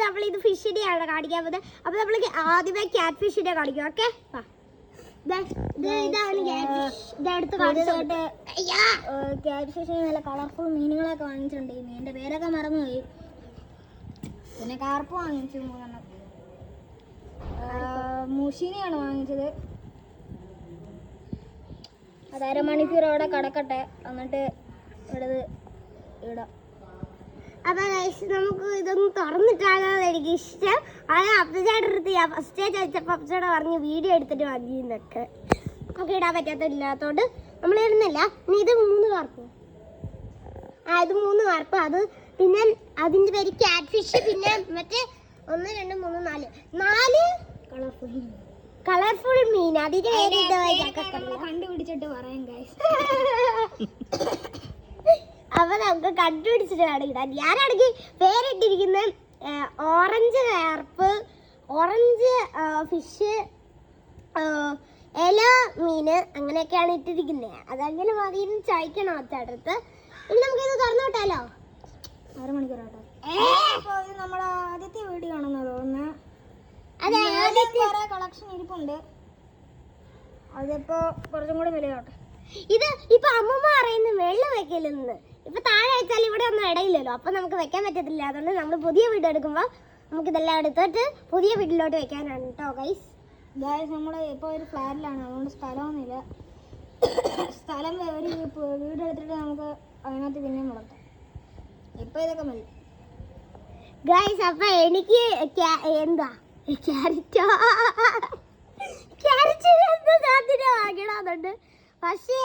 നമ്മളിത് ഫിഷിനെയാണ് കാണിക്കാൻ പോകുന്നത്. അപ്പൊ നമ്മൾ ആദ്യമേ ക്യാറ്റ് ഫിഷിനെ കാണിക്കും. ഓക്കെ, ഇതാണ് ഇതെടുത്ത് കാണിച്ചോട്ട്. ക്യാറ്റ് ഫിഷിന് നല്ല കളർഫുൾ മീനുകളൊക്കെ വാങ്ങിച്ചിട്ടുണ്ട്. ഈ മീനിന്റെ പേരൊക്കെ മറന്നുപോയി. പിന്നെ കാർപ്പ് വാങ്ങിച്ചു 3 മുഷിനെയാണ് വാങ്ങിച്ചത്. അത് 1/2 മണിക്കൂർ അവിടെ കിടക്കട്ടെ, എന്നിട്ട് ഇടാം. അപ്പൊ നമുക്ക് ഇതൊന്നും തുറന്നിട്ടാകാതെ എനിക്ക് ഇഷ്ടം. അത് അപ്പച്ചേട്ടടുത്ത് ഞാൻ ഫസ്റ്റേ ചോദിച്ചപ്പോൾ അപ്പച്ചേട്ട പറഞ്ഞ് വീഡിയോ എടുത്തിട്ട് മതിയെന്നൊക്കെ. നമുക്ക് ഇടാൻ പറ്റാത്തില്ലാത്തോണ്ട് നമ്മൾ ഇടുന്നില്ല. ഇനി ഇത് 3 കാർപ്പ്. ഇത് 3 കാർപ്പ്. അത് പിന്നെ അതിന്റെ പേര് ക്യാറ്റ് ഫിഷ്. പിന്നെ മറ്റേ 1 2 3 4 കളർഫുൾ മീൻ. അതിന്റെ പേര് കണ്ടുപിടിച്ചിട്ട് പറയാം ഗൈസ്. അപ്പൊ നമുക്ക് കണ്ടുപിടിച്ചിട്ട് വേണം ഇടാൻ. ഞാനാണെങ്കിൽ പേരിട്ടിരിക്കുന്നത് ഓറഞ്ച് കാർപ്പ്, ഓറഞ്ച് ഫിഷ്, ഇല മീന്, അങ്ങനെയൊക്കെയാണ് ഇട്ടിരിക്കുന്നത്. അതങ്ങനെ മതിയെന്ന് ചോദിക്കണം അച്ഛടുത്ത്. ഇനി നമുക്കിത് തുറന്നോട്ടാലോ. 1/2 മണിക്കൂറാട്ടോ. നമ്മുടെ ആദ്യത്തെ വീഡിയോ ആണെന്ന് തോന്നുന്നത്. അതെ, ആദ്യത്തെ കളക്ഷൻ ഇരിപ്പുണ്ട്. അതിപ്പോ കുറച്ചും കൂടി വിലയാട്ടെ. ഇത് ഇപ്പൊ അമ്മമ്മ പറയുന്നത് വെള്ളം വെക്കലെന്ന്. ഇപ്പൊ താഴെ വെച്ചാൽ ഇവിടെ ഒന്നും ഇടയില്ലല്ലോ, അപ്പൊ നമുക്ക് വെക്കാൻ പറ്റത്തില്ല. അതുകൊണ്ട് നമ്മൾ പുതിയ വീഡിയോ എടുക്കുമ്പോൾ നമുക്ക് ഇതെല്ലാം എടുത്തിട്ട് പുതിയ വീട്ടിലോട്ട് വെക്കാനാണ് കേട്ടോ ഗൈസ്. നമ്മൾ ഇപ്പോൾ ഒരു ഫ്ലാറ്റിലാണ്, അതുകൊണ്ട് സ്ഥലമൊന്നുമില്ല. സ്ഥലം ഒരു വീട് എടുത്തിട്ട് നമുക്ക് അതിനകത്ത് പിന്നെയും വളർത്താം. ഇപ്പൊ ഇതൊക്കെ മതി ഗൈസ്. അപ്പൊ എനിക്ക് എന്താ ക്യാരറ്റ് വാങ്ങണമെന്നുണ്ട്. പക്ഷേ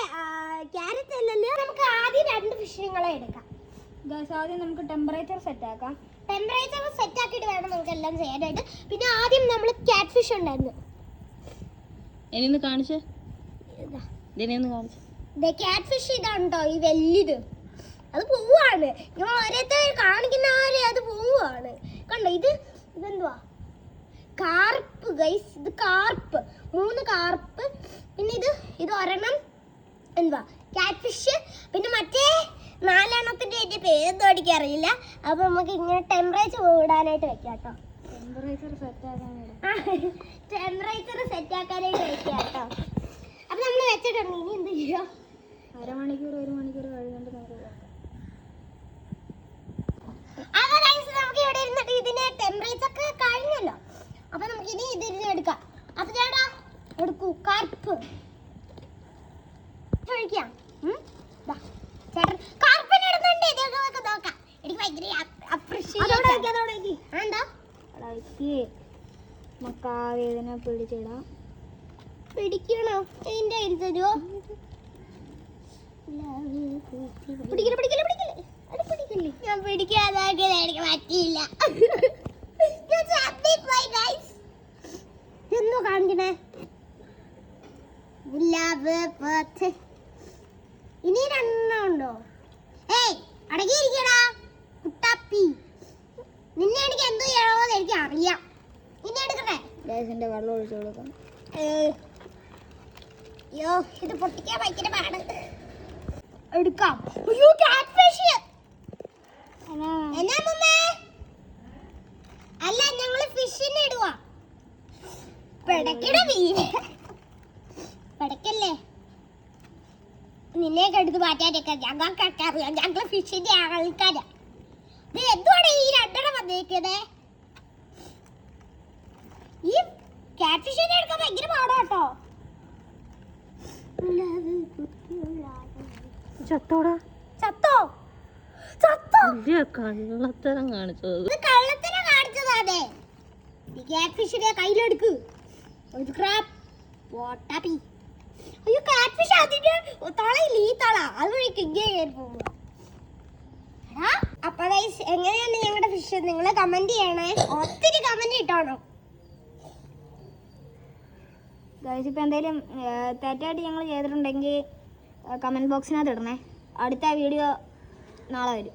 ക്യാരറ്റ് അല്ലല്ലോ. നമുക്ക് ആദ്യം 2 ഫിഷിങ്ങളെ എടുക്കാം ഗൈസ്. ആദ്യം നമുക്ക് ടെമ്പറേച്ചർ സെറ്റ് ആക്കാം. ടെമ്പറേച്ചർ സെറ്റ് ആക്കിയിട്ട് വേണം നമുക്ക് എല്ലാം ചെയ്യാനായിട്ട്. പിന്നെ ആദ്യം നമ്മൾ ക്യാറ്റ് ഫിഷ് ഉണ്ടായിരുന്നു. ക്യാറ്റ് ഫിഷ് ഇതാണ്ടോ ഈ വലിയത്. അത് പോവാണ്. ഞാൻ ഓരോരുത്തർ കാണിക്കുന്ന അത് പോവാണ്. കണ്ടോ, ഇതെന്തുവാ? Carp guys. ഇത് കാർപ്പ്. 3 കാർപ്പ്. പിന്നെ ഇത് ഒരെണ്ണം എന്തുവാ ക്യാറ്റ് ഫിഷ്. പിന്നെ മറ്റേ 4 എണ്ണത്തിന്റെ അതിന്റെ പേരൊന്നും എനിക്കറിയില്ല. അപ്പൊ നമുക്ക് ഇങ്ങനെ ടെമ്പറേച്ചർ ഇടാനായിട്ട് വെക്കാം കേട്ടോ. ടെമ്പറേച്ചർ സെറ്റ് ആക്കാനായിട്ട് വെക്കാം കേട്ടോ. അപ്പൊ നമ്മൾ വെച്ചിട്ടുണ്ട്. ഇനി എന്ത് ചെയ്യാം? 1/2 മണിക്കൂർ 1 മണിക്കൂർ കഴിഞ്ഞിട്ട് നമുക്ക് നമുക്ക് ഇവിടെ ഇരുന്നിട്ട് ഇതിന്റെ ടെമ്പറേച്ചർ ഒക്കെ കഴിഞ്ഞല്ലോ. അപ്പൊ നമുക്ക് ഇനി ഇതിരുന്ന് എടുക്കാം. അപ്പൊ ചേട്ടാ എടുക്കൂ കാർപ്പ് ഒഴിക്കാം. ചേട്ടൻ കാർപ്പിന് ഇടുന്നുണ്ട്. ഇതൊക്കെ നോക്കാം. എനിക്ക് ഭയങ്കര ഇതിനെ പിടിച്ചിടാം. പിടിക്കണോ? ഇതിന്റെ തരുമോ? ഞാൻ പിടിക്കാതാക്കിയത് എനിക്ക് പറ്റിയില്ല. എന്തോ കാണിക്കണേ? ഇനി 2 ഉണ്ടോ? ഏയ് അടങ്ങിയിരിക്കടാ കുട്ടാപ്പി. നിന്നെ എനിക്ക് എന്തോ ചെയ്യണമെന്ന് എനിക്ക് അറിയാം. നിന്നെ എടുക്കട്ടെ. ഗ്യാസിന്റെ വെള്ളം ഒഴിച്ചു കൊടുക്കാം. അയ്യോ, ഇത് പൊട്ടിക്കാൻ ഭയങ്കര പാട്. എടുക്കാം. അയ്യോ ക്യാറ്റ് ഫിഷ്. എന്നാ മമ്മേ? അല്ല, ഞങ്ങള് ഫിഷിനെ ഇടുവാ. പെടക്കട മീന്. പെടക്കല്ലേ? നിന്നെയൊക്കെ എടുത്ത് മാറ്റാനൊക്കെ ഞങ്ങൾക്കൊക്കെ അറിയാം. ഞങ്ങള് ഫിഷിന്റെ ആൾക്കാരാ. ഇത് എന്തുവാണ് ഈ 2 എണ്ണം വന്നേക്കണേ? ഈ ക്യാറ്റ് ഫിഷിനെ എടുക്കാൻ ഭയങ്കര പാടാട്ടോ. ചത്തോടാ. ചത്തോ? കള്ളത്തരം കാണിച്ചത്. കള്ളത്തരം കാണിച്ചതാണേ. ക്യാറ്റ് ഫിഷിനെ കയ്യിലെടുക്ക്. അയ്യോ ക്യാറ്റ് ഫിഷ് അതിന്റെ തളയില്ല. ഈ തള അതുവഴിക്ക് ഇങ്ങനെ കയറി പോകുക. അപ്പൊ എങ്ങനെയാണ് ഞങ്ങളുടെ ഫിഷ്? നിങ്ങൾ കമന്റ് ചെയ്യണേ. ഒത്തിരി കമന്റ് ഇട്ടോണം ഗൈസ്. ഇപ്പൊ എന്തെങ്കിലും തെറ്റായിട്ട് ഞങ്ങൾ ചെയ്തിട്ടുണ്ടെങ്കിൽ കമന്റ് ബോക്സിനകത്ത് ഇടണേ. അടുത്ത വീഡിയോ നാളെ വരും.